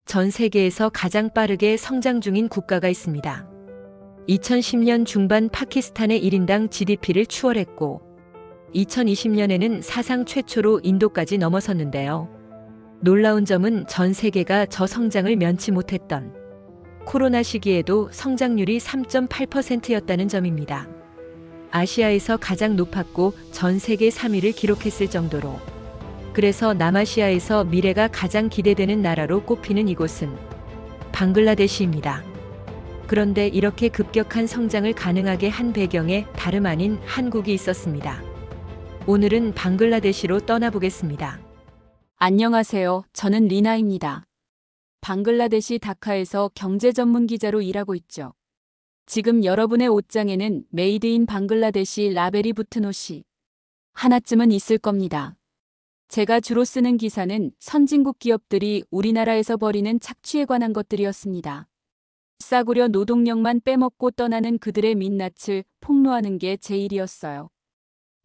전 세계에서 가장 빠르게 성장 중인 국가가 있습니다. 2010년 중반 파키스탄의 1인당 GDP를 추월했고 2020년에는 사상 최초로 인도까지 넘어섰는데요. 놀라운 점은 전 세계가 저 성장을 면치 못했던 코로나 시기에도 성장률이 3.8%였다는 점입니다. 아시아에서 가장 높았고 전 세계 3위를 기록했을 정도로. 그래서 남아시아에서 미래가 가장 기대되는 나라로 꼽히는 이곳은 방글라데시입니다. 그런데 이렇게 급격한 성장을 가능하게 한 배경에 다름 아닌 한국이 있었습니다. 오늘은 방글라데시로 떠나보겠습니다. 안녕하세요. 저는 리나입니다. 방글라데시 다카에서 경제 전문 기자로 일하고 있죠. 지금 여러분의 옷장에는 메이드 인 방글라데시 라벨이 붙은 옷이 하나쯤은 있을 겁니다. 제가 주로 쓰는 기사는 선진국 기업들이 우리나라에서 벌이는 착취에 관한 것들이었습니다. 싸구려 노동력만 빼먹고 떠나는 그들의 민낯을 폭로하는 게 제 일이었어요.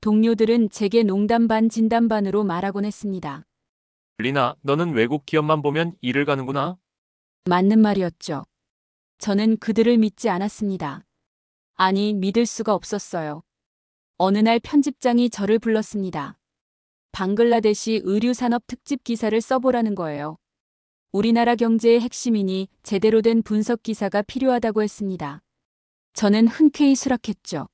동료들은 제게 농담 반 진담 반으로 말하곤 했습니다. 리나, 너는 외국 기업만 보면 일을 가는구나. 맞는 말이었죠. 저는 그들을 믿지 않았습니다. 아니, 믿을 수가 없었어요. 어느 날 편집장이 저를 불렀습니다. 방글라데시 의류산업 특집 기사를 써보라는 거예요. 우리나라 경제의 핵심이니 제대로 된 분석 기사가 필요하다고 했습니다. 저는 흔쾌히 수락했죠.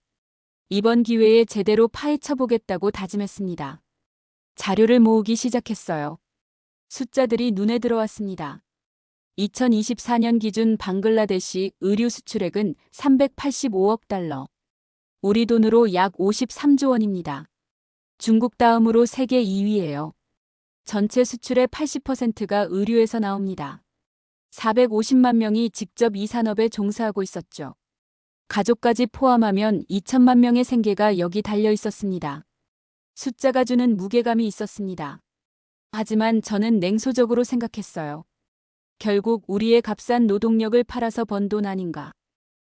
이번 기회에 제대로 파헤쳐보겠다고 다짐했습니다. 자료를 모으기 시작했어요. 숫자들이 눈에 들어왔습니다. 2024년 기준 방글라데시 의류 수출액은 385억 달러. 우리 돈으로 약 53조 원입니다. 중국 다음으로 세계 2위예요. 전체 수출의 80%가 의류에서 나옵니다. 450만 명이 직접 이 산업에 종사하고 있었죠. 가족까지 포함하면 2천만 명의 생계가 여기 달려 있었습니다. 숫자가 주는 무게감이 있었습니다. 하지만 저는 냉소적으로 생각했어요. 결국 우리의 값싼 노동력을 팔아서 번 돈 아닌가.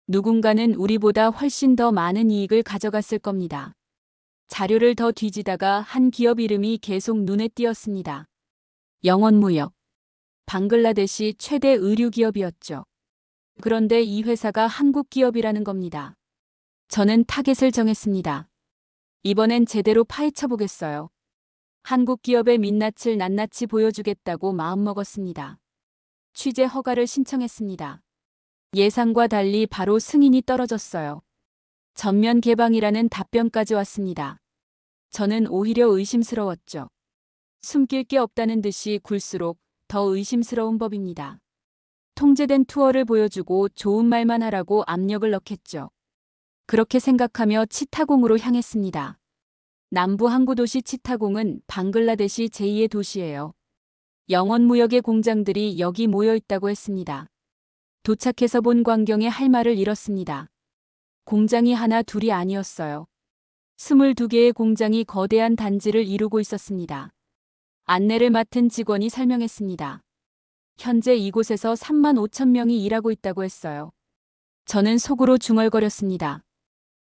누군가는 우리보다 훨씬 더 많은 이익을 가져갔을 겁니다. 자료를 더 뒤지다가 한 기업 이름이 계속 눈에 띄었습니다. 영원무역. 방글라데시 최대 의류 기업이었죠. 그런데 이 회사가 한국 기업이라는 겁니다. 저는 타겟을 정했습니다. 이번엔 제대로 파헤쳐 보겠어요. 한국 기업의 민낯을 낱낱이 보여주겠다고 마음먹었습니다. 취재 허가를 신청했습니다. 예상과 달리 바로 승인이 떨어졌어요. 전면 개방이라는 답변까지 왔습니다. 저는 오히려 의심스러웠죠. 숨길 게 없다는 듯이 굴수록 더 의심스러운 법입니다. 통제된 투어를 보여주고 좋은 말만 하라고 압력을 넣겠죠. 그렇게 생각하며 치타공으로 향했습니다. 남부 항구 도시 치타공은 방글라데시 제2의 도시예요. 영원무역의 공장들이 여기 모여 있다고 했습니다. 도착해서 본 광경에 할 말을 잃었습니다. 공장이 하나 둘이 아니었어요. 22개의 공장이 거대한 단지를 이루고 있었습니다. 안내를 맡은 직원이 설명했습니다. 현재 이곳에서 3만 5천 명이 일하고 있다고 했어요. 저는 속으로 중얼거렸습니다.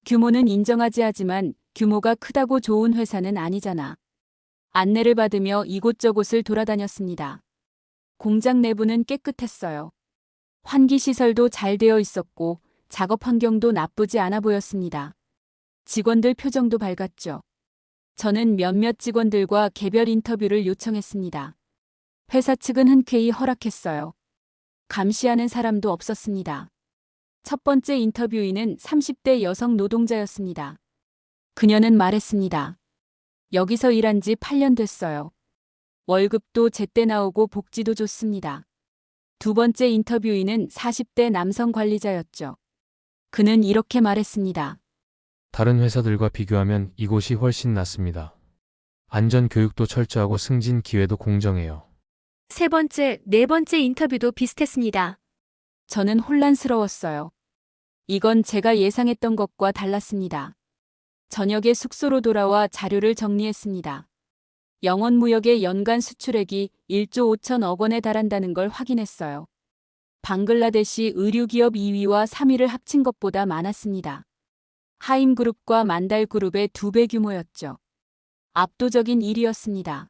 규모는 인정하지 하지만 규모가 크다고 좋은 회사는 아니잖아. 안내를 받으며 이곳저곳을 돌아다녔습니다. 공장 내부는 깨끗했어요. 환기시설도 잘 되어 있었고 작업 환경도 나쁘지 않아 보였습니다. 직원들 표정도 밝았죠. 저는 몇몇 직원들과 개별 인터뷰를 요청했습니다. 회사 측은 흔쾌히 허락했어요. 감시하는 사람도 없었습니다. 첫 번째 인터뷰인은 30대 여성 노동자였습니다. 그녀는 말했습니다. 여기서 일한 지 8년 됐어요. 월급도 제때 나오고 복지도 좋습니다. 두 번째 인터뷰인은 40대 남성 관리자였죠. 그는 이렇게 말했습니다. 다른 회사들과 비교하면 이곳이 훨씬 낫습니다. 안전 교육도 철저하고 승진 기회도 공정해요. 세 번째, 네 번째 인터뷰도 비슷했습니다. 저는 혼란스러웠어요. 이건 제가 예상했던 것과 달랐습니다. 저녁에 숙소로 돌아와 자료를 정리했습니다. 영원무역의 연간 수출액이 1조 5천억 원에 달한다는 걸 확인했어요. 방글라데시 의류기업 2위와 3위를 합친 것보다 많았습니다. 하임그룹과 만달그룹의 2배 규모였죠. 압도적인 1위였습니다.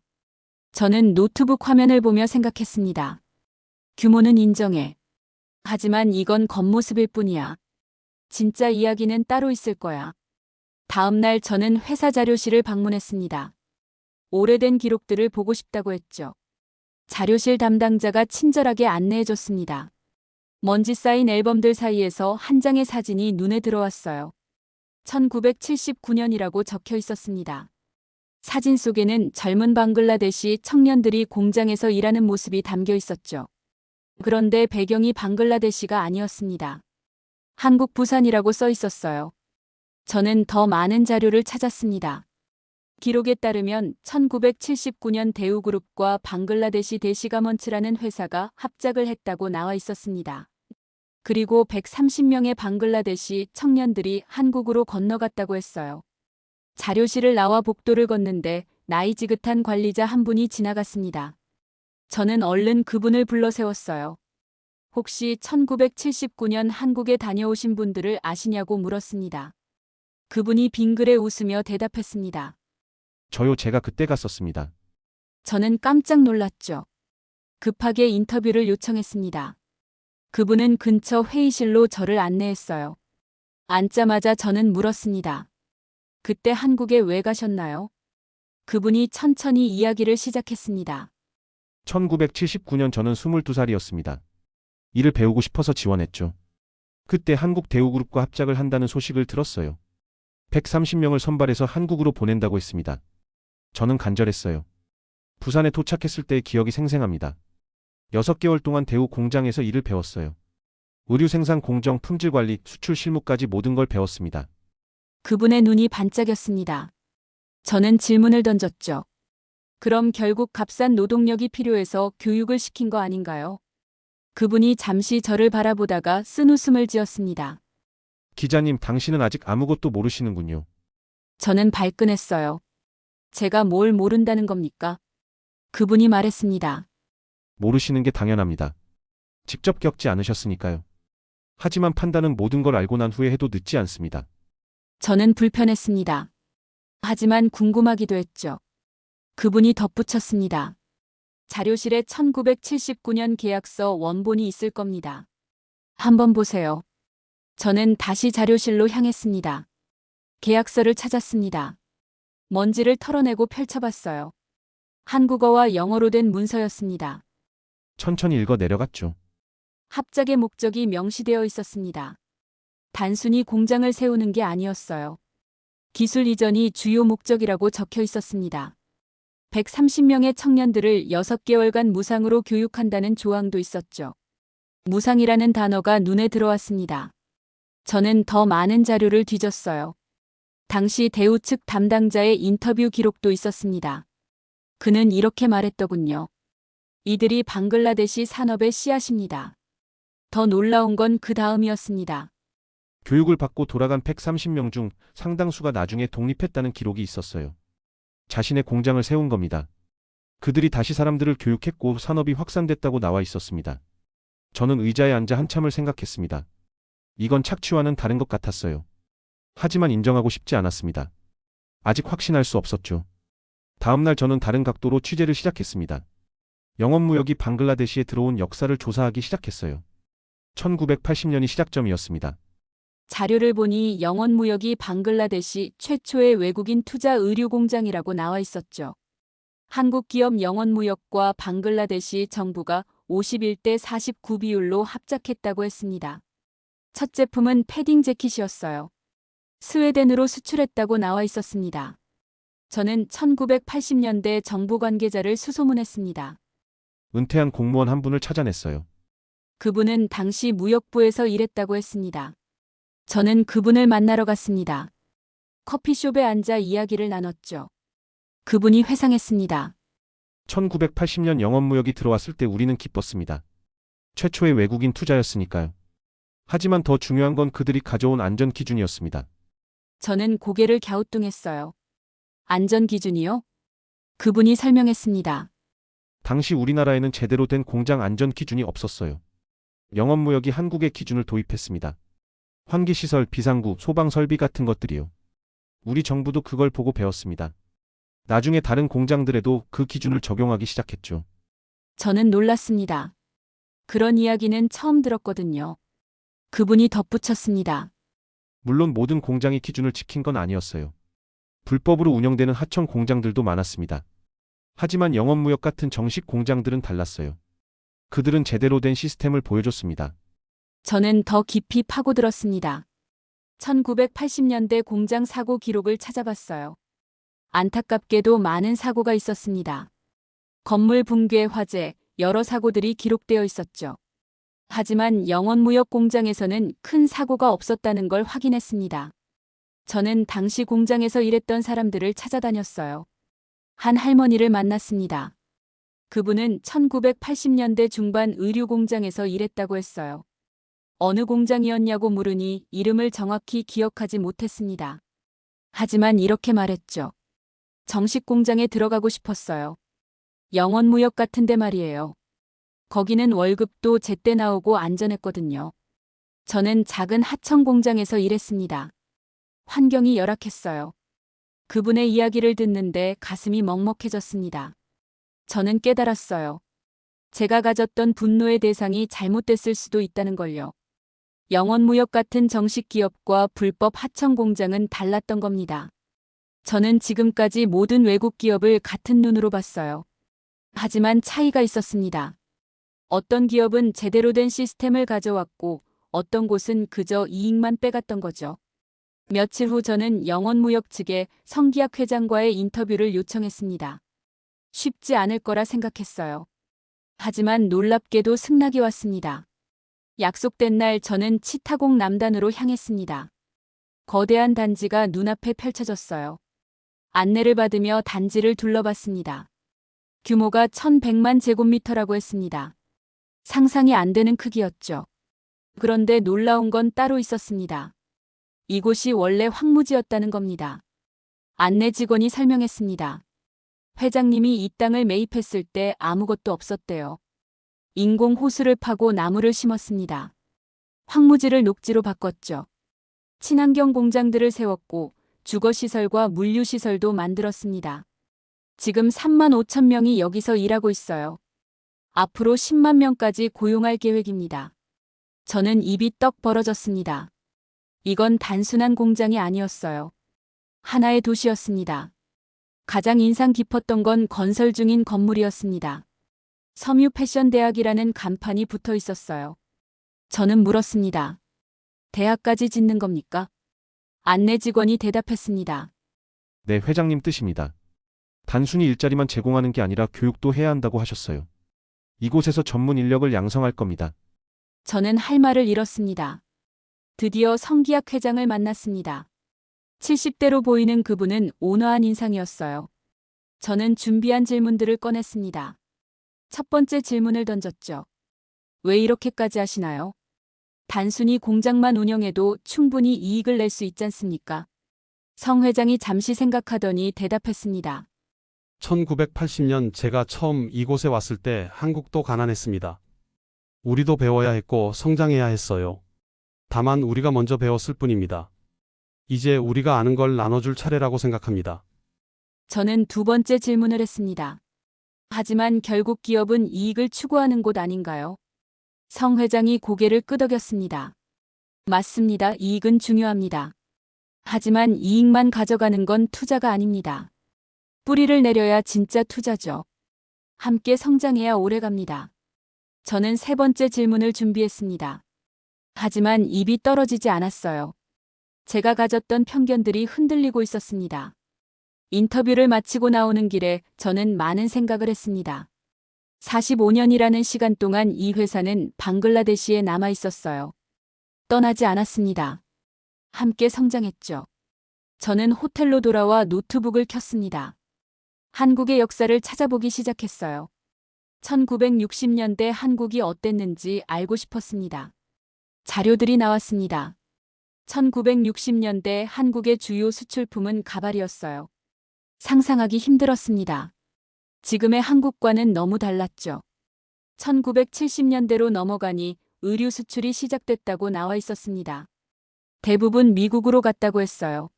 저는 노트북 화면을 보며 생각했습니다. 규모는 인정해. 하지만 이건 겉모습일 뿐이야. 진짜 이야기는 따로 있을 거야. 다음 날 저는 회사 자료실을 방문했습니다. 오래된 기록들을 보고 싶다고 했죠. 자료실 담당자가 친절하게 안내해줬습니다. 먼지 쌓인 앨범들 사이에서 한 장의 사진이 눈에 들어왔어요. 1979년이라고 적혀 있었습니다. 사진 속에는 젊은 방글라데시 청년들이 공장에서 일하는 모습이 담겨 있었죠. 그런데 배경이 방글라데시가 아니었습니다. 한국 부산이라고 써 있었어요. 저는 더 많은 자료를 찾았습니다. 기록에 따르면 1979년 대우그룹과 방글라데시 대시가먼츠라는 회사가 합작을 했다고 나와 있었습니다. 그리고 130명의 방글라데시 청년들이 한국으로 건너갔다고 했어요. 자료실을 나와 복도를 걷는데 나이 지긋한 관리자 한 분이 지나갔습니다. 저는 얼른 그분을 불러 세웠어요. 혹시 1979년 한국에 다녀오신 분들을 아시냐고 물었습니다. 그분이 빙그레 웃으며 대답했습니다. 저요, 제가 그때 갔었습니다. 저는 깜짝 놀랐죠. 급하게 인터뷰를 요청했습니다. 그분은 근처 회의실로 저를 안내했어요. 앉자마자 저는 물었습니다. 그때 한국에 왜 가셨나요? 그분이 천천히 이야기를 시작했습니다. 1979년 저는 22살이었습니다. 일을 배우고 싶어서 지원했죠. 그때 한국 대우그룹과 합작을 한다는 소식을 들었어요. 130명을 선발해서 한국으로 보낸다고 했습니다. 저는 간절했어요. 부산에 도착했을 때의 기억이 생생합니다. 6개월 동안 대우 공장에서 일을 배웠어요. 의류 생산 공정 품질 관리, 수출 실무까지 모든 걸 배웠습니다. 그분의 눈이 반짝였습니다. 저는 질문을 던졌죠. 그럼 결국 값싼 노동력이 필요해서 교육을 시킨 거 아닌가요? 그분이 잠시 저를 바라보다가 쓴웃음을 지었습니다. 기자님, 당신은 아직 아무것도 모르시는군요. 저는 발끈했어요. 제가 뭘 모른다는 겁니까? 그분이 말했습니다. 모르시는 게 당연합니다. 직접 겪지 않으셨으니까요. 하지만 판단은 모든 걸 알고 난 후에 해도 늦지 않습니다. 저는 불편했습니다. 하지만 궁금하기도 했죠. 그분이 덧붙였습니다. 자료실에 1979년 계약서 원본이 있을 겁니다. 한번 보세요. 저는 다시 자료실로 향했습니다. 계약서를 찾았습니다. 먼지를 털어내고 펼쳐봤어요. 한국어와 영어로 된 문서였습니다. 천천히 읽어 내려갔죠. 합작의 목적이 명시되어 있었습니다. 단순히 공장을 세우는 게 아니었어요. 기술 이전이 주요 목적이라고 적혀 있었습니다. 130명의 청년들을 6개월간 무상으로 교육한다는 조항도 있었죠. 무상이라는 단어가 눈에 들어왔습니다. 저는 더 많은 자료를 뒤졌어요. 당시 대우 측 담당자의 인터뷰 기록도 있었습니다. 그는 이렇게 말했더군요. 이들이 방글라데시 산업의 씨앗입니다. 더 놀라운 건 그 다음이었습니다. 교육을 받고 돌아간 130명 중 상당수가 나중에 독립했다는 기록이 있었어요. 자신의 공장을 세운 겁니다. 그들이 다시 사람들을 교육했고 산업이 확산됐다고 나와 있었습니다. 저는 의자에 앉아 한참을 생각했습니다. 이건 착취와는 다른 것 같았어요. 하지만 인정하고 싶지 않았습니다. 아직 확신할 수 없었죠. 다음 날 저는 다른 각도로 취재를 시작했습니다. 영업무역이 방글라데시에 들어온 역사를 조사하기 시작했어요. 1980년이 시작점이었습니다. 자료를 보니 영원무역이 방글라데시 최초의 외국인 투자 의류 공장이라고 나와 있었죠. 한국 기업 영원무역과 방글라데시 정부가 51대 49 비율로 합작했다고 했습니다. 첫 제품은 패딩 재킷이었어요. 스웨덴으로 수출했다고 나와 있었습니다. 저는 1980년대 정부 관계자를 수소문했습니다. 은퇴한 공무원 한 분을 찾아냈어요. 그분은 당시 무역부에서 일했다고 했습니다. 저는 그분을 만나러 갔습니다. 커피숍에 앉아 이야기를 나눴죠. 그분이 회상했습니다. 1980년 영업무역이 들어왔을 때 우리는 기뻤습니다. 최초의 외국인 투자였으니까요. 하지만 더 중요한 건 그들이 가져온 안전 기준이었습니다. 저는 고개를 갸우뚱했어요. 안전 기준이요? 그분이 설명했습니다. 당시 우리나라에는 제대로 된 공장 안전 기준이 없었어요. 영업무역이 한국의 기준을 도입했습니다. 환기시설, 비상구, 소방설비 같은 것들이요. 우리 정부도 그걸 보고 배웠습니다. 나중에 다른 공장들에도 그 기준을 적용하기 시작했죠. 저는 놀랐습니다. 그런 이야기는 처음 들었거든요. 그분이 덧붙였습니다. 물론 모든 공장이 기준을 지킨 건 아니었어요. 불법으로 운영되는 하청 공장들도 많았습니다. 하지만 영업무역 같은 정식 공장들은 달랐어요. 그들은 제대로 된 시스템을 보여줬습니다. 저는 더 깊이 파고들었습니다. 1980년대 공장 사고 기록을 찾아봤어요. 안타깝게도 많은 사고가 있었습니다. 건물 붕괴, 화재, 여러 사고들이 기록되어 있었죠. 하지만 영원무역 공장에서는 큰 사고가 없었다는 걸 확인했습니다. 저는 당시 공장에서 일했던 사람들을 찾아다녔어요. 한 할머니를 만났습니다. 그분은 1980년대 중반 의류 공장에서 일했다고 했어요. 어느 공장이었냐고 물으니 이름을 정확히 기억하지 못했습니다. 하지만 이렇게 말했죠. 정식 공장에 들어가고 싶었어요. 영원무역 같은데 말이에요. 거기는 월급도 제때 나오고 안전했거든요. 저는 작은 하청 공장에서 일했습니다. 환경이 열악했어요. 그분의 이야기를 듣는데 가슴이 먹먹해졌습니다. 저는 깨달았어요. 제가 가졌던 분노의 대상이 잘못됐을 수도 있다는 걸요. 영원무역 같은 정식 기업과 불법 하청 공장은 달랐던 겁니다. 저는 지금까지 모든 외국 기업을 같은 눈으로 봤어요. 하지만 차이가 있었습니다. 어떤 기업은 제대로 된 시스템을 가져왔고 어떤 곳은 그저 이익만 빼갔던 거죠. 며칠 후 저는 영원무역 측에 성기학 회장과의 인터뷰를 요청했습니다. 쉽지 않을 거라 생각했어요. 하지만 놀랍게도 승낙이 왔습니다. 약속된 날 저는 치타공 남단으로 향했습니다. 거대한 단지가 눈앞에 펼쳐졌어요. 안내를 받으며 단지를 둘러봤습니다. 규모가 1100만 제곱미터라고 했습니다. 상상이 안 되는 크기였죠. 그런데 놀라운 건 따로 있었습니다. 이곳이 원래 황무지였다는 겁니다. 안내 직원이 설명했습니다. 회장님이 이 땅을 매입했을 때 아무것도 없었대요. 인공 호수를 파고 나무를 심었습니다. 황무지를 녹지로 바꿨죠. 친환경 공장들을 세웠고 주거시설과 물류시설도 만들었습니다. 지금 3만 5천 명이 여기서 일하고 있어요. 앞으로 10만 명까지 고용할 계획입니다. 저는 입이 떡 벌어졌습니다. 이건 단순한 공장이 아니었어요. 하나의 도시였습니다. 가장 인상 깊었던 건 건설 중인 건물이었습니다. 섬유 패션 대학이라는 간판이 붙어 있었어요. 저는 물었습니다. 대학까지 짓는 겁니까? 안내 직원이 대답했습니다. 네, 회장님 뜻입니다. 단순히 일자리만 제공하는 게 아니라 교육도 해야 한다고 하셨어요. 이곳에서 전문 인력을 양성할 겁니다. 저는 할 말을 잃었습니다. 드디어 성기학 회장을 만났습니다. 70대로 보이는 그분은 온화한 인상이었어요. 저는 준비한 질문들을 꺼냈습니다. 첫 번째 질문을 던졌죠. 왜 이렇게까지 하시나요? 단순히 공장만 운영해도 충분히 이익을 낼 수 있지 않습니까? 성 회장이 잠시 생각하더니 대답했습니다. 1980년 제가 처음 이곳에 왔을 때 한국도 가난했습니다. 우리도 배워야 했고 성장해야 했어요. 다만 우리가 먼저 배웠을 뿐입니다. 이제 우리가 아는 걸 나눠줄 차례라고 생각합니다. 저는 두 번째 질문을 했습니다. 하지만 결국 기업은 이익을 추구하는 곳 아닌가요? 성 회장이 고개를 끄덕였습니다. 맞습니다. 이익은 중요합니다. 하지만 이익만 가져가는 건 투자가 아닙니다. 뿌리를 내려야 진짜 투자죠. 함께 성장해야 오래갑니다. 저는 세 번째 질문을 준비했습니다. 하지만 입이 떨어지지 않았어요. 제가 가졌던 편견들이 흔들리고 있었습니다. 인터뷰를 마치고 나오는 길에 저는 많은 생각을 했습니다. 45년이라는 시간 동안 이 회사는 방글라데시에 남아 있었어요. 떠나지 않았습니다. 함께 성장했죠. 저는 호텔로 돌아와 노트북을 켰습니다. 한국의 역사를 찾아보기 시작했어요. 1960년대 한국이 어땠는지 알고 싶었습니다. 자료들이 나왔습니다. 1960년대 한국의 주요 수출품은 가발이었어요. 상상하기 힘들었습니다. 지금의 한국과는 너무 달랐죠. 1970년대로 넘어가니 의류 수출이 시작됐다고 나와 있었습니다. 대부분 미국으로 갔다고 했어요.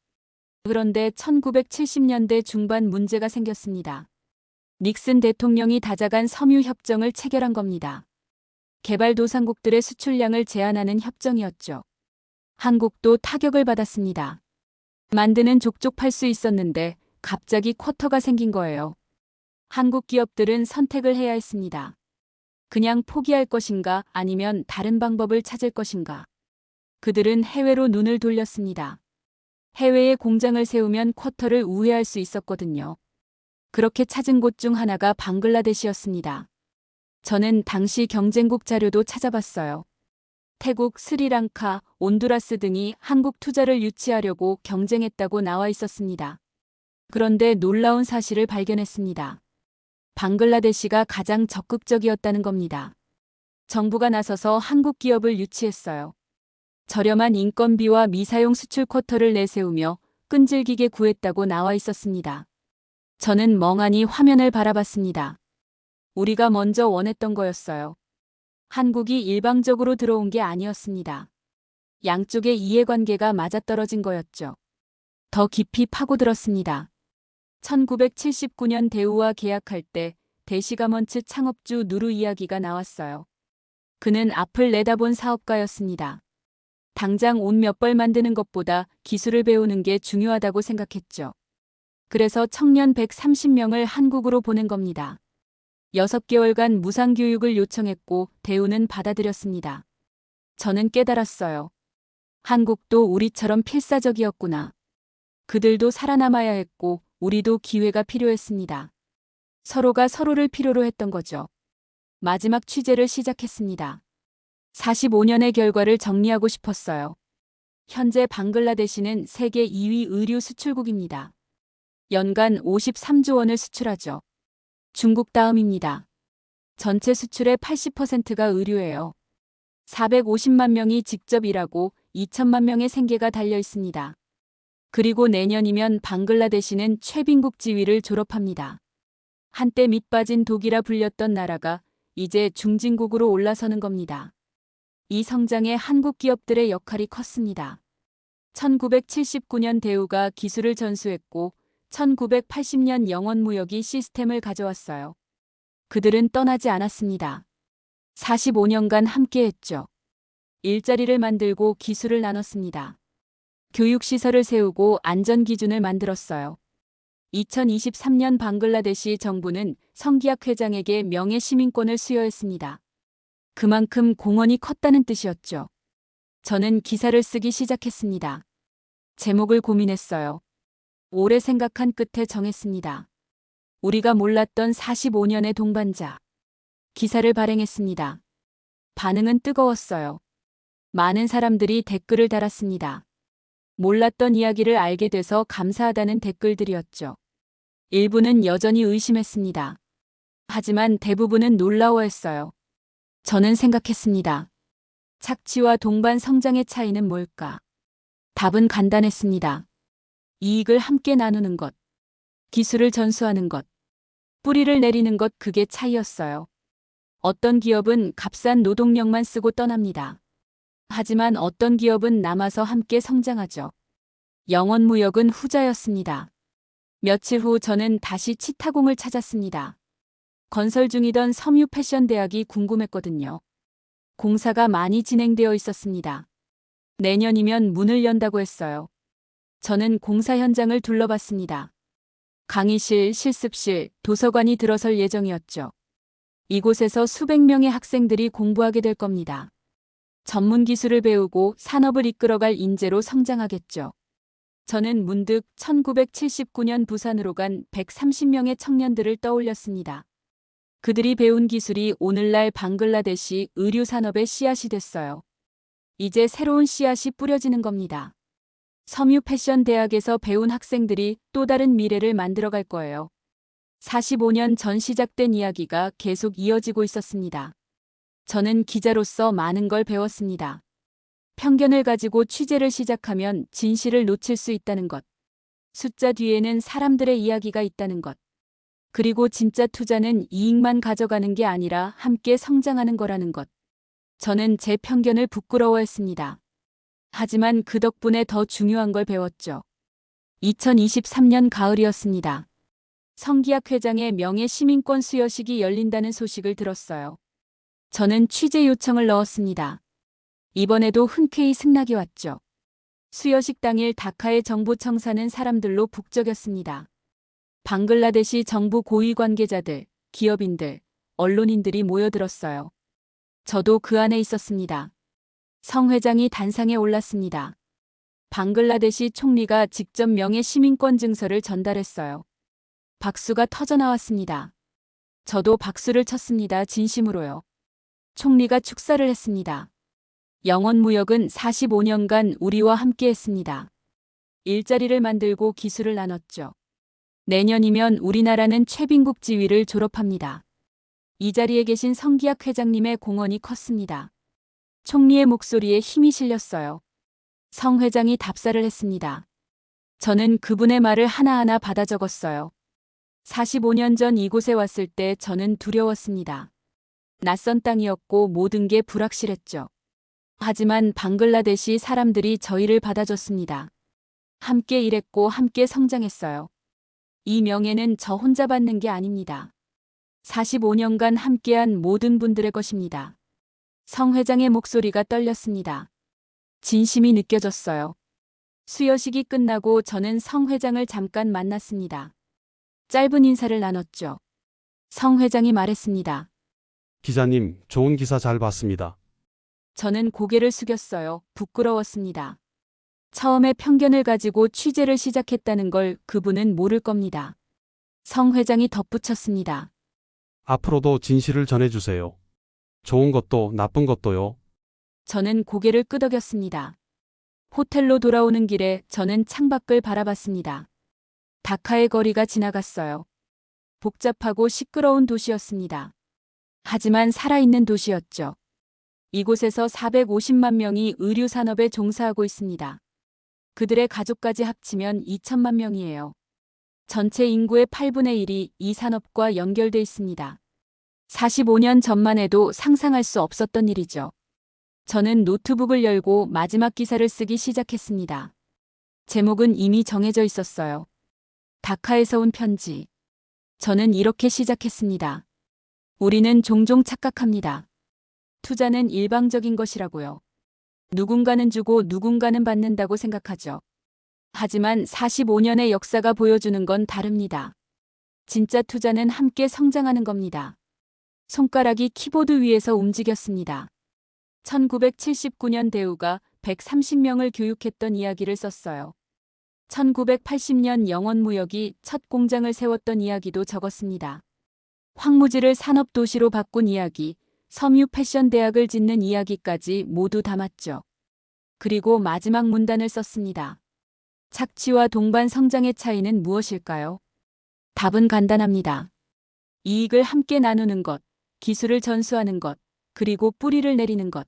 그런데 1970년대 중반 문제가 생겼습니다. 닉슨 대통령이 다자간 섬유협정을 체결한 겁니다. 개발도상국들의 수출량을 제한하는 협정이었죠. 한국도 타격을 받았습니다. 만드는 족족 팔 수 있었는데 갑자기 쿼터가 생긴 거예요. 한국 기업들은 선택을 해야 했습니다. 그냥 포기할 것인가 아니면 다른 방법을 찾을 것인가. 그들은 해외로 눈을 돌렸습니다. 해외에 공장을 세우면 쿼터를 우회할 수 있었거든요. 그렇게 찾은 곳 중 하나가 방글라데시였습니다. 저는 당시 경쟁국 자료도 찾아봤어요. 태국, 스리랑카, 온두라스 등이 한국 투자를 유치하려고 경쟁했다고 나와 있었습니다. 그런데 놀라운 사실을 발견했습니다. 방글라데시가 가장 적극적이었다는 겁니다. 정부가 나서서 한국 기업을 유치했어요. 저렴한 인건비와 미사용 수출 쿼터를 내세우며 끈질기게 구했다고 나와 있었습니다. 저는 멍하니 화면을 바라봤습니다. 우리가 먼저 원했던 거였어요. 한국이 일방적으로 들어온 게 아니었습니다. 양쪽의 이해관계가 맞아떨어진 거였죠. 더 깊이 파고들었습니다. 1979년 대우와 계약할 때 대시가먼츠 창업주 누루 이야기가 나왔어요. 그는 앞을 내다본 사업가였습니다. 당장 옷 몇 벌 만드는 것보다 기술을 배우는 게 중요하다고 생각했죠. 그래서 청년 130명을 한국으로 보낸 겁니다. 6개월간 무상교육을 요청했고 대우는 받아들였습니다. 저는 깨달았어요. 한국도 우리처럼 필사적이었구나. 그들도 살아남아야 했고 우리도 기회가 필요했습니다. 서로가 서로를 필요로 했던 거죠. 마지막 취재를 시작했습니다. 45년의 결과를 정리하고 싶었어요. 현재 방글라데시는 세계 2위 의류 수출국입니다. 연간 53조 원을 수출하죠. 중국 다음입니다. 전체 수출의 80%가 의류예요. 450만 명이 직접 일하고 2천만 명의 생계가 달려 있습니다. 그리고 내년이면 방글라데시는 최빈국 지위를 졸업합니다. 한때 밑빠진 독이라 불렸던 나라가 이제 중진국으로 올라서는 겁니다. 이 성장에 한국 기업들의 역할이 컸습니다. 1979년 대우가 기술을 전수했고 1980년 영원무역이 시스템을 가져왔어요. 그들은 떠나지 않았습니다. 45년간 함께했죠. 일자리를 만들고 기술을 나눴습니다. 교육시설을 세우고 안전기준을 만들었어요. 2023년 방글라데시 정부는 성기학 회장에게 명예시민권을 수여했습니다. 그만큼 공헌이 컸다는 뜻이었죠. 저는 기사를 쓰기 시작했습니다. 제목을 고민했어요. 오래 생각한 끝에 정했습니다. 우리가 몰랐던 45년의 동반자. 기사를 발행했습니다. 반응은 뜨거웠어요. 많은 사람들이 댓글을 달았습니다. 몰랐던 이야기를 알게 돼서 감사하다는 댓글들이었죠. 일부는 여전히 의심했습니다. 하지만 대부분은 놀라워했어요. 저는 생각했습니다. 착취와 동반 성장의 차이는 뭘까? 답은 간단했습니다. 이익을 함께 나누는 것, 기술을 전수하는 것, 뿌리를 내리는 것 그게 차이였어요. 어떤 기업은 값싼 노동력만 쓰고 떠납니다. 하지만 어떤 기업은 남아서 함께 성장하죠. 영원무역은 후자였습니다. 며칠 후 저는 다시 치타공을 찾았습니다. 건설 중이던 섬유 패션 대학이 궁금했거든요. 공사가 많이 진행되어 있었습니다. 내년이면 문을 연다고 했어요. 저는 공사 현장을 둘러봤습니다. 강의실, 실습실, 도서관이 들어설 예정이었죠. 이곳에서 수백 명의 학생들이 공부하게 될 겁니다. 전문 기술을 배우고 산업을 이끌어갈 인재로 성장하겠죠. 저는 문득 1979년 부산으로 간 130명의 청년들을 떠올렸습니다. 그들이 배운 기술이 오늘날 방글라데시 의류 산업의 씨앗이 됐어요. 이제 새로운 씨앗이 뿌려지는 겁니다. 섬유 패션 대학에서 배운 학생들이 또 다른 미래를 만들어갈 거예요. 45년 전 시작된 이야기가 계속 이어지고 있었습니다. 저는 기자로서 많은 걸 배웠습니다. 편견을 가지고 취재를 시작하면 진실을 놓칠 수 있다는 것. 숫자 뒤에는 사람들의 이야기가 있다는 것. 그리고 진짜 투자는 이익만 가져가는 게 아니라 함께 성장하는 거라는 것. 저는 제 편견을 부끄러워했습니다. 하지만 그 덕분에 더 중요한 걸 배웠죠. 2023년 가을이었습니다. 성기학 회장의 명예 시민권 수여식이 열린다는 소식을 들었어요. 저는 취재 요청을 넣었습니다. 이번에도 흔쾌히 승낙이 왔죠. 수여식 당일 다카의 정부 청사는 사람들로 북적였습니다. 방글라데시 정부 고위 관계자들, 기업인들, 언론인들이 모여들었어요. 저도 그 안에 있었습니다. 성 회장이 단상에 올랐습니다. 방글라데시 총리가 직접 명예 시민권 증서를 전달했어요. 박수가 터져나왔습니다. 저도 박수를 쳤습니다. 진심으로요. 총리가 축사를 했습니다. 영원무역은 45년간 우리와 함께 했습니다. 일자리를 만들고 기술을 나눴죠. 내년이면 우리나라는 최빈국 지위를 졸업합니다. 이 자리에 계신 성기학 회장님의 공헌이 컸습니다. 총리의 목소리에 힘이 실렸어요. 성 회장이 답사를 했습니다. 저는 그분의 말을 하나하나 받아 적었어요. 45년 전 이곳에 왔을 때 저는 두려웠습니다. 낯선 땅이었고 모든 게 불확실했죠. 하지만 방글라데시 사람들이 저희를 받아줬습니다. 함께 일했고 함께 성장했어요. 이 명예는 저 혼자 받는 게 아닙니다. 45년간 함께한 모든 분들의 것입니다. 성 회장의 목소리가 떨렸습니다. 진심이 느껴졌어요. 수여식이 끝나고 저는 성 회장을 잠깐 만났습니다. 짧은 인사를 나눴죠. 성 회장이 말했습니다. 기자님, 좋은 기사 잘 봤습니다. 저는 고개를 숙였어요. 부끄러웠습니다. 처음에 편견을 가지고 취재를 시작했다는 걸 그분은 모를 겁니다. 성 회장이 덧붙였습니다. 앞으로도 진실을 전해주세요. 좋은 것도 나쁜 것도요. 저는 고개를 끄덕였습니다. 호텔로 돌아오는 길에 저는 창밖을 바라봤습니다. 다카의 거리가 지나갔어요. 복잡하고 시끄러운 도시였습니다. 하지만 살아있는 도시였죠. 이곳에서 450만 명이 의류 산업에 종사하고 있습니다. 그들의 가족까지 합치면 2천만 명이에요. 전체 인구의 8분의 1이 이 산업과 연결돼 있습니다. 45년 전만 해도 상상할 수 없었던 일이죠. 저는 노트북을 열고 마지막 기사를 쓰기 시작했습니다. 제목은 이미 정해져 있었어요. 다카에서 온 편지. 저는 이렇게 시작했습니다. 우리는 종종 착각합니다. 투자는 일방적인 것이라고요. 누군가는 주고 누군가는 받는다고 생각하죠. 하지만 45년의 역사가 보여주는 건 다릅니다. 진짜 투자는 함께 성장하는 겁니다. 손가락이 키보드 위에서 움직였습니다. 1979년 대우가 130명을 교육했던 이야기를 썼어요. 1980년 영원무역이 첫 공장을 세웠던 이야기도 적었습니다. 황무지를 산업도시로 바꾼 이야기, 섬유 패션 대학을 짓는 이야기까지 모두 담았죠. 그리고 마지막 문단을 썼습니다. 착취와 동반 성장의 차이는 무엇일까요? 답은 간단합니다. 이익을 함께 나누는 것, 기술을 전수하는 것, 그리고 뿌리를 내리는 것.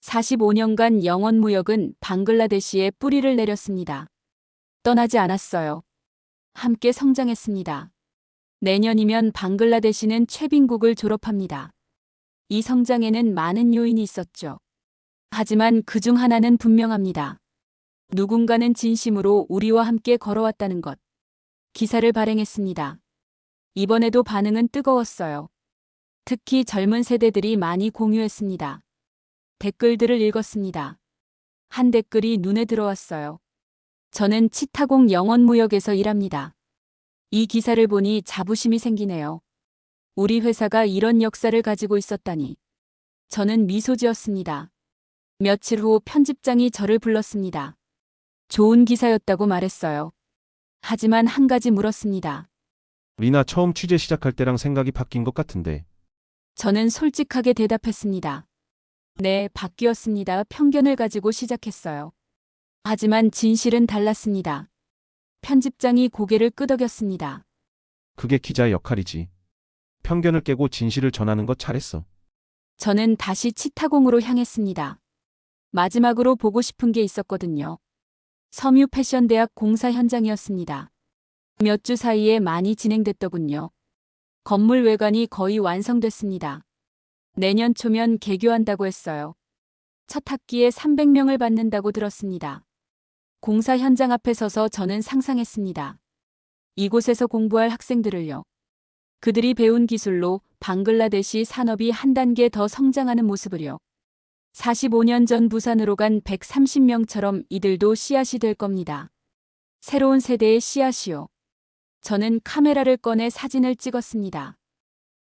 45년간 영원무역은 방글라데시에 뿌리를 내렸습니다. 떠나지 않았어요. 함께 성장했습니다. 내년이면 방글라데시는 최빈국을 졸업합니다. 이 성장에는 많은 요인이 있었죠. 하지만 그중 하나는 분명합니다. 누군가는 진심으로 우리와 함께 걸어왔다는 것. 기사를 발행했습니다. 이번에도 반응은 뜨거웠어요. 특히 젊은 세대들이 많이 공유했습니다. 댓글들을 읽었습니다. 한 댓글이 눈에 들어왔어요. 저는 치타공 영원무역에서 일합니다. 이 기사를 보니 자부심이 생기네요. 우리 회사가 이런 역사를 가지고 있었다니. 저는 미소 지었습니다. 며칠 후 편집장이 저를 불렀습니다. 좋은 기사였다고 말했어요. 하지만 한 가지 물었습니다. 리나 처음 취재 시작할 때랑 생각이 바뀐 것 같은데. 저는 솔직하게 대답했습니다. 네, 바뀌었습니다. 편견을 가지고 시작했어요. 하지만 진실은 달랐습니다. 편집장이 고개를 끄덕였습니다. 그게 기자의 역할이지. 편견을 깨고 진실을 전하는 것 잘했어. 저는 다시 치타공으로 향했습니다. 마지막으로 보고 싶은 게 있었거든요. 섬유 패션 대학 공사 현장이었습니다. 몇 주 사이에 많이 진행됐더군요. 건물 외관이 거의 완성됐습니다. 내년 초면 개교한다고 했어요. 첫 학기에 300명을 받는다고 들었습니다. 공사 현장 앞에 서서 저는 상상했습니다. 이곳에서 공부할 학생들을요. 그들이 배운 기술로 방글라데시 산업이 한 단계 더 성장하는 모습을요. 45년 전 부산으로 간 130명처럼 이들도 씨앗이 될 겁니다. 새로운 세대의 씨앗이요. 저는 카메라를 꺼내 사진을 찍었습니다.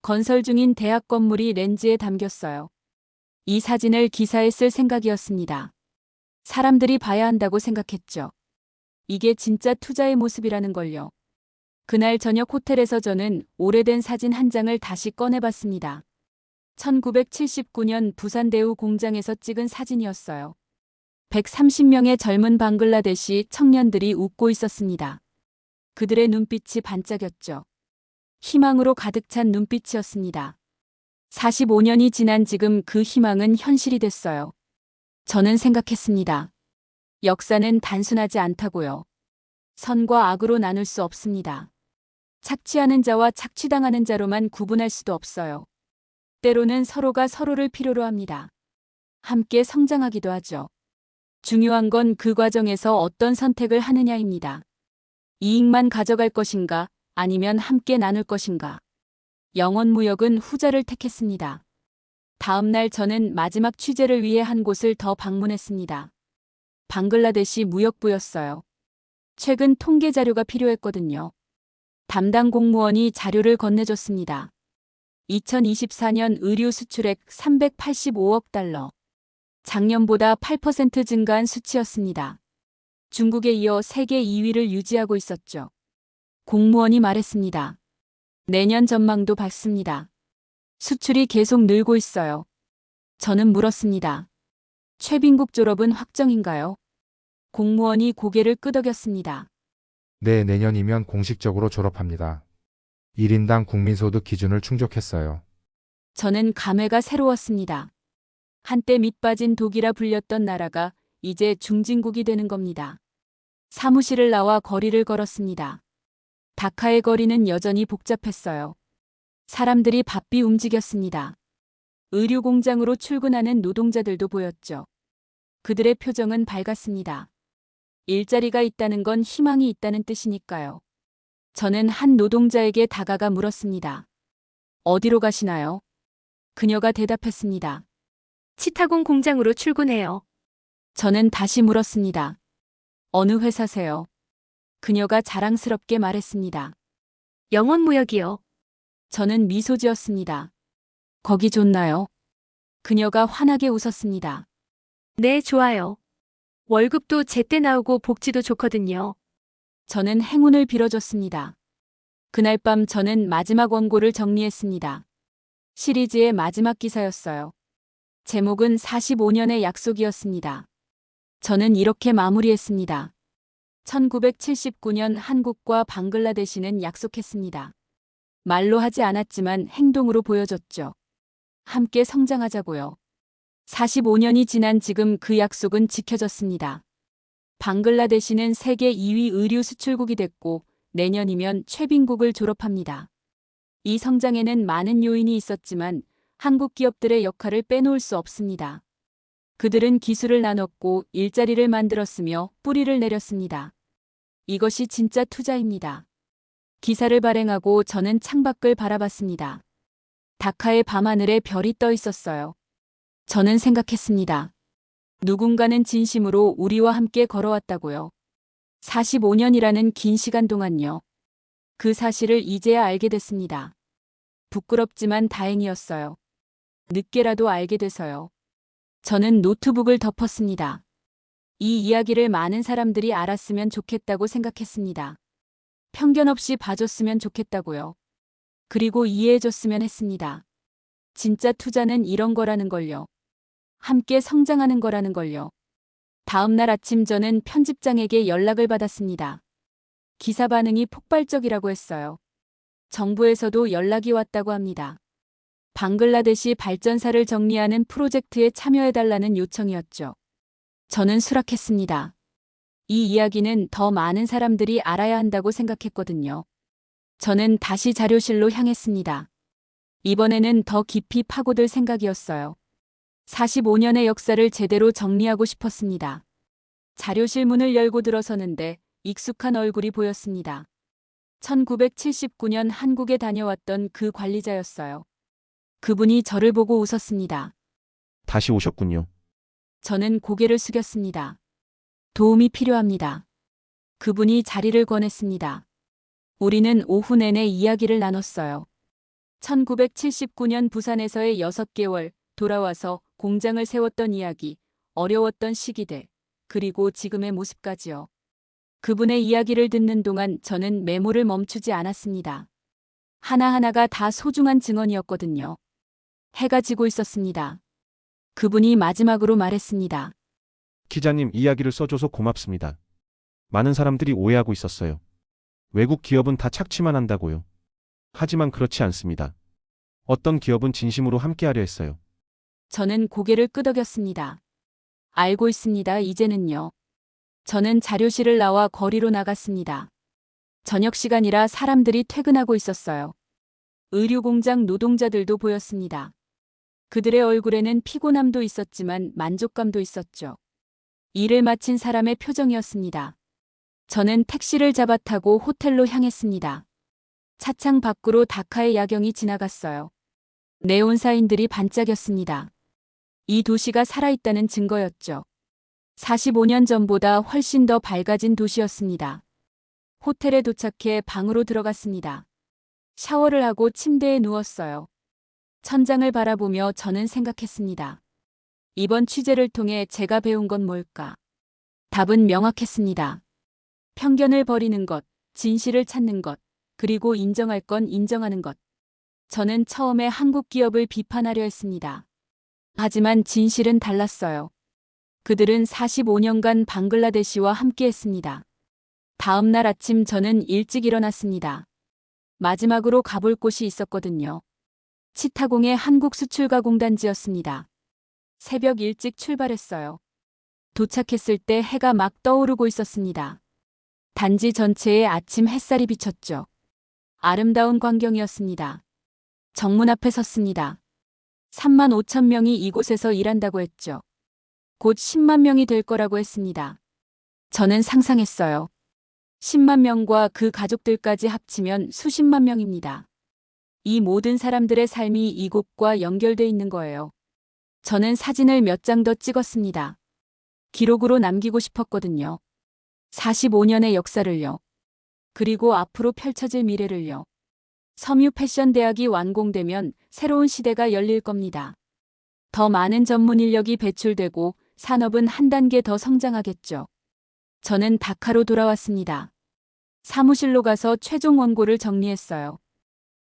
건설 중인 대학 건물이 렌즈에 담겼어요. 이 사진을 기사에 쓸 생각이었습니다. 사람들이 봐야 한다고 생각했죠. 이게 진짜 투자의 모습이라는 걸요. 그날 저녁 호텔에서 저는 오래된 사진 한 장을 다시 꺼내봤습니다. 1979년 부산대우 공장에서 찍은 사진이었어요. 130명의 젊은 방글라데시 청년들이 웃고 있었습니다. 그들의 눈빛이 반짝였죠. 희망으로 가득 찬 눈빛이었습니다. 45년이 지난 지금 그 희망은 현실이 됐어요. 저는 생각했습니다. 역사는 단순하지 않다고요. 선과 악으로 나눌 수 없습니다. 착취하는 자와 착취당하는 자로만 구분할 수도 없어요. 때로는 서로가 서로를 필요로 합니다. 함께 성장하기도 하죠. 중요한 건 그 과정에서 어떤 선택을 하느냐입니다. 이익만 가져갈 것인가, 아니면 함께 나눌 것인가. 영원무역은 후자를 택했습니다. 다음 날 저는 마지막 취재를 위해 한 곳을 더 방문했습니다. 방글라데시 무역부였어요. 최근 통계 자료가 필요했거든요. 담당 공무원이 자료를 건네줬습니다. 2024년 의류 수출액 385억 달러. 작년보다 8% 증가한 수치였습니다. 중국에 이어 세계 2위를 유지하고 있었죠. 공무원이 말했습니다. 내년 전망도 밝습니다. 수출이 계속 늘고 있어요. 저는 물었습니다. 최빈국 졸업은 확정인가요? 공무원이 고개를 끄덕였습니다. 네, 내년이면 공식적으로 졸업합니다. 1인당 국민소득 기준을 충족했어요. 저는 감회가 새로웠습니다. 한때 밑빠진 독이라 불렸던 나라가 이제 중진국이 되는 겁니다. 사무실을 나와 거리를 걸었습니다. 다카의 거리는 여전히 복잡했어요. 사람들이 바삐 움직였습니다. 의류 공장으로 출근하는 노동자들도 보였죠. 그들의 표정은 밝았습니다. 일자리가 있다는 건 희망이 있다는 뜻이니까요. 저는 한 노동자에게 다가가 물었습니다. 어디로 가시나요? 그녀가 대답했습니다. 치타공 공장으로 출근해요. 저는 다시 물었습니다. 어느 회사세요? 그녀가 자랑스럽게 말했습니다. 영원무역이요. 저는 미소 지었습니다. 거기 좋나요? 그녀가 환하게 웃었습니다. 네, 좋아요. 월급도 제때 나오고 복지도 좋거든요. 저는 행운을 빌어줬습니다. 그날 밤 저는 마지막 원고를 정리했습니다. 시리즈의 마지막 기사였어요. 제목은 45년의 약속이었습니다. 저는 이렇게 마무리했습니다. 1979년 한국과 방글라데시는 약속했습니다. 말로 하지 않았지만 행동으로 보여줬죠. 함께 성장하자고요. 45년이 지난 지금 그 약속은 지켜졌습니다. 방글라데시는 세계 2위 의류 수출국이 됐고 내년이면 최빈국을 졸업합니다. 이 성장에는 많은 요인이 있었지만 한국 기업들의 역할을 빼놓을 수 없습니다. 그들은 기술을 나눴고 일자리를 만들었으며 뿌리를 내렸습니다. 이것이 진짜 투자입니다. 기사를 발행하고 저는 창밖을 바라봤습니다. 다카의 밤하늘에 별이 떠 있었어요. 저는 생각했습니다. 누군가는 진심으로 우리와 함께 걸어왔다고요. 45년이라는 긴 시간 동안요. 그 사실을 이제야 알게 됐습니다. 부끄럽지만 다행이었어요. 늦게라도 알게 돼서요. 저는 노트북을 덮었습니다. 이 이야기를 많은 사람들이 알았으면 좋겠다고 생각했습니다. 편견 없이 봐줬으면 좋겠다고요. 그리고 이해해줬으면 했습니다. 진짜 투자는 이런 거라는 걸요. 함께 성장하는 거라는 걸요. 다음 날 아침 저는 편집장에게 연락을 받았습니다. 기사 반응이 폭발적이라고 했어요. 정부에서도 연락이 왔다고 합니다. 방글라데시 발전사를 정리하는 프로젝트에 참여해달라는 요청이었죠. 저는 수락했습니다. 이 이야기는 더 많은 사람들이 알아야 한다고 생각했거든요. 저는 다시 자료실로 향했습니다. 이번에는 더 깊이 파고들 생각이었어요. 45년의 역사를 제대로 정리하고 싶었습니다. 자료실 문을 열고 들어서는데 익숙한 얼굴이 보였습니다. 1979년 한국에 다녀왔던 그 관리자였어요. 그분이 저를 보고 웃었습니다. 다시 오셨군요. 저는 고개를 숙였습니다. 도움이 필요합니다. 그분이 자리를 권했습니다. 우리는 오후 내내 이야기를 나눴어요. 1979년 부산에서의 6개월, 돌아와서 공장을 세웠던 이야기, 어려웠던 시기들, 그리고 지금의 모습까지요. 그분의 이야기를 듣는 동안 저는 메모를 멈추지 않았습니다. 하나하나가 다 소중한 증언이었거든요. 해가 지고 있었습니다. 그분이 마지막으로 말했습니다. 기자님, 이야기를 써줘서 고맙습니다. 많은 사람들이 오해하고 있었어요. 외국 기업은 다 착취만 한다고요. 하지만 그렇지 않습니다. 어떤 기업은 진심으로 함께하려 했어요. 저는 고개를 끄덕였습니다. 알고 있습니다. 이제는요. 저는 자료실을 나와 거리로 나갔습니다. 저녁 시간이라 사람들이 퇴근하고 있었어요. 의류공장 노동자들도 보였습니다. 그들의 얼굴에는 피곤함도 있었지만 만족감도 있었죠. 일을 마친 사람의 표정이었습니다. 저는 택시를 잡아 타고 호텔로 향했습니다. 차창 밖으로 다카의 야경이 지나갔어요. 네온사인들이 반짝였습니다. 이 도시가 살아있다는 증거였죠. 45년 전보다 훨씬 더 밝아진 도시였습니다. 호텔에 도착해 방으로 들어갔습니다. 샤워를 하고 침대에 누웠어요. 천장을 바라보며 저는 생각했습니다. 이번 취재를 통해 제가 배운 건 뭘까? 답은 명확했습니다. 편견을 버리는 것, 진실을 찾는 것, 그리고 인정할 건 인정하는 것. 저는 처음에 한국 기업을 비판하려 했습니다. 하지만 진실은 달랐어요. 그들은 45년간 방글라데시와 함께했습니다. 다음 날 아침 저는 일찍 일어났습니다. 마지막으로 가볼 곳이 있었거든요. 치타공의 한국수출가공단지였습니다. 새벽 일찍 출발했어요. 도착했을 때 해가 막 떠오르고 있었습니다. 단지 전체에 아침 햇살이 비쳤죠. 아름다운 광경이었습니다. 정문 앞에 섰습니다. 3만 5천 명이 이곳에서 일한다고 했죠. 곧 10만 명이 될 거라고 했습니다. 저는 상상했어요. 10만 명과 그 가족들까지 합치면 수십만 명입니다. 이 모든 사람들의 삶이 이곳과 연결돼 있는 거예요. 저는 사진을 몇 장 더 찍었습니다. 기록으로 남기고 싶었거든요. 45년의 역사를요. 그리고 앞으로 펼쳐질 미래를요. 섬유 패션 대학이 완공되면 새로운 시대가 열릴 겁니다. 더 많은 전문 인력이 배출되고 산업은 한 단계 더 성장하겠죠. 저는 다카로 돌아왔습니다. 사무실로 가서 최종 원고를 정리했어요.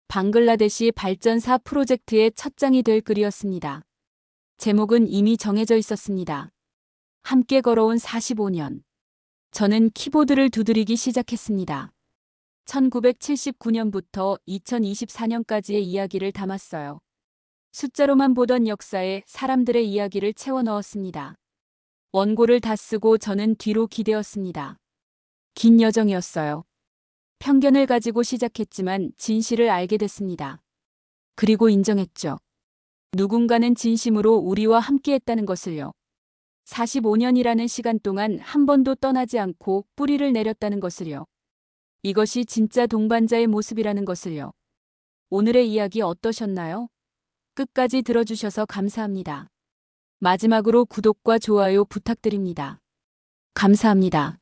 방글라데시 발전4 프로젝트의 첫 장이 될 글이었습니다. 제목은 이미 정해져 있었습니다. 함께 걸어온 45년. 저는 키보드를 두드리기 시작했습니다. 1979년부터 2024년까지의 이야기를 담았어요. 숫자로만 보던 역사에 사람들의 이야기를 채워 넣었습니다. 원고를 다 쓰고 저는 뒤로 기대었습니다. 긴 여정이었어요. 편견을 가지고 시작했지만 진실을 알게 됐습니다. 그리고 인정했죠. 누군가는 진심으로 우리와 함께했다는 것을요. 45년이라는 시간 동안 한 번도 떠나지 않고 뿌리를 내렸다는 것을요. 이것이 진짜 동반자의 모습이라는 것을요. 오늘의 이야기 어떠셨나요? 끝까지 들어주셔서 감사합니다. 마지막으로 구독과 좋아요 부탁드립니다. 감사합니다.